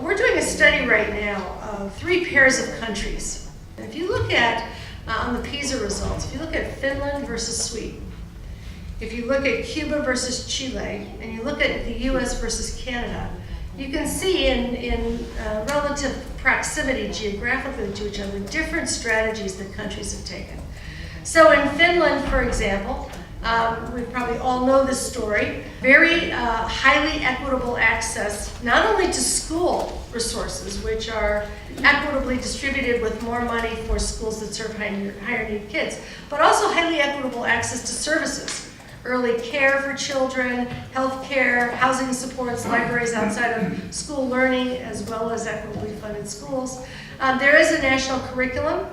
We're doing a study right now of 3 pairs of countries. If you look at, on the PISA results, if you look at Finland versus Sweden, if you look at Cuba versus Chile, and you look at the US versus Canada, you can see in relative proximity geographically to each other, different strategies that countries have taken. So in Finland, for example, we probably all know this story, very highly equitable access, not only to school resources, which are equitably distributed with more money for schools that serve higher need kids, but also highly equitable access to services. Early care for children, health care, housing supports, libraries outside of school learning, as well as equitably funded schools. There is a national curriculum.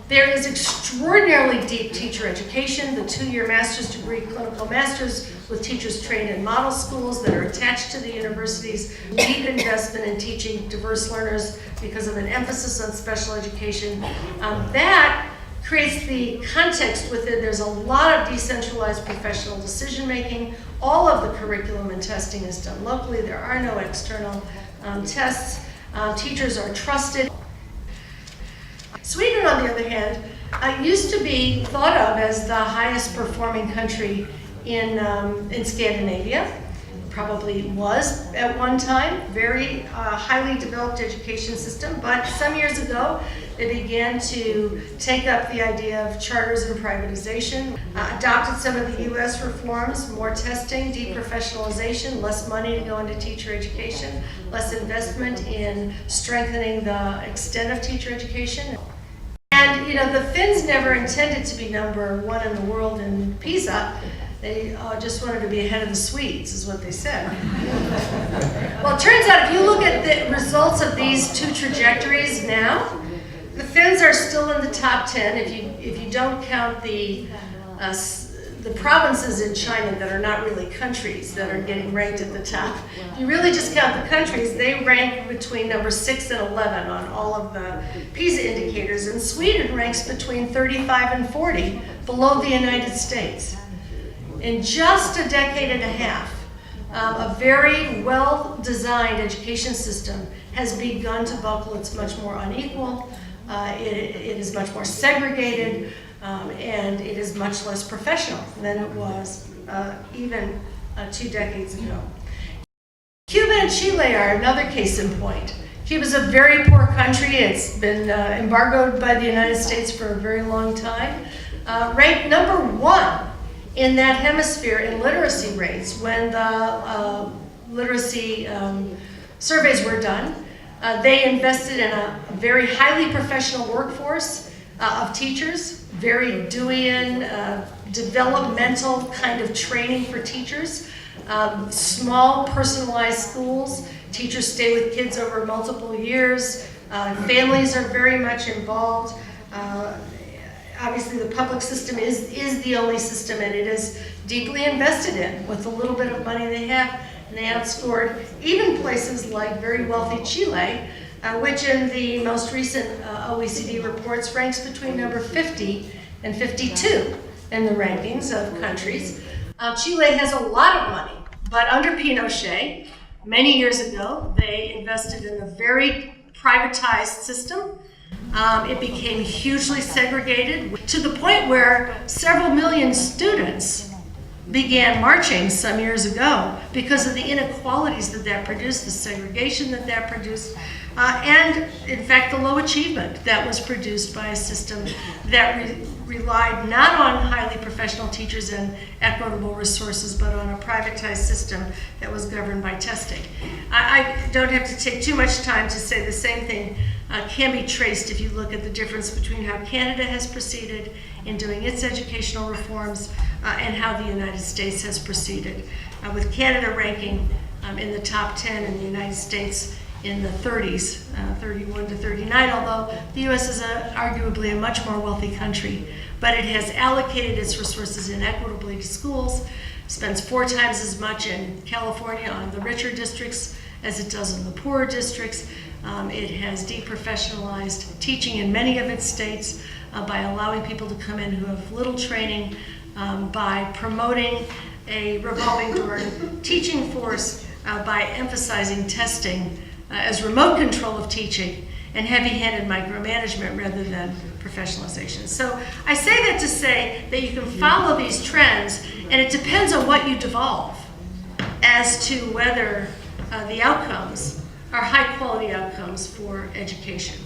There is extraordinarily deep teacher education, the 2-year master's degree, clinical master's with teachers trained in model schools that are attached to the universities, deep investment in teaching diverse learners because of an emphasis on special education. That creates the context within. There's a lot of decentralized professional decision making. All of the curriculum and testing is done locally. There are no external tests. Teachers are trusted. Sweden, on the other hand, used to be thought of as the highest performing country in Scandinavia. Probably was at one time, very highly developed education system, but some years ago they began to take up the idea of charters and privatization, adopted some of the US reforms, more testing, deprofessionalization, less money to go into teacher education, less investment in strengthening the extent of teacher education. And the Finns never intended to be #1 in the world in PISA. They just wanted to be ahead of the Swedes, is what they said. Well, it turns out if you look at the results of these 2 trajectories now, the Finns are still in the top 10 if you don't count the provinces in China that are not really countries that are getting ranked at the top. If you really just count the countries, they rank between number 6 and 11 on all of the PISA indicators, and Sweden ranks between 35 and 40, below the United States. In just a decade and a half, a very well-designed education system has begun to buckle. It's much more unequal, it is much more segregated, and it is much less professional than it was even 2 decades ago. Cuba and Chile are another case in point. Cuba's a very poor country. It's been embargoed by the United States for a very long time. Ranked #1 in that hemisphere in literacy rates when the literacy surveys were done. They invested in a very highly professional workforce of teachers, very Deweyan, developmental kind of training for teachers, small personalized schools. Teachers stay with kids over multiple years. Families are very much involved. Obviously, the public system is the only system, and it is deeply invested in with the little bit of money they have. And they outscored even places like very wealthy Chile, which in the most recent OECD reports ranks between number 50 and 52 in the rankings of countries. Chile has a lot of money, but under Pinochet, many years ago, they invested in a very privatized system. It became hugely segregated to the point where several million students began marching some years ago because of the inequalities that produced, the segregation that produced, and in fact the low achievement that was produced by a system that relied not on highly professional teachers and equitable resources, but on a privatized system that was governed by testing. I don't have to take too much time to say the same thing can be traced if you look at the difference between how Canada has proceeded in doing its educational reforms and how the United States has proceeded, with Canada ranking in the top 10 and the United States in the 30s, 31 to 39, although the US is arguably a much more wealthy country, but it has allocated its resources inequitably to schools, spends 4 times as much in California on the richer districts as it does in the poorer districts. It has deprofessionalized teaching in many of its states by allowing people to come in who have little training, by promoting a revolving door teaching force, by emphasizing testing as remote control of teaching and heavy-handed micromanagement rather than professionalization. So I say that to say that you can follow these trends, and it depends on what you devolve as to whether the outcomes are high-quality outcomes for education.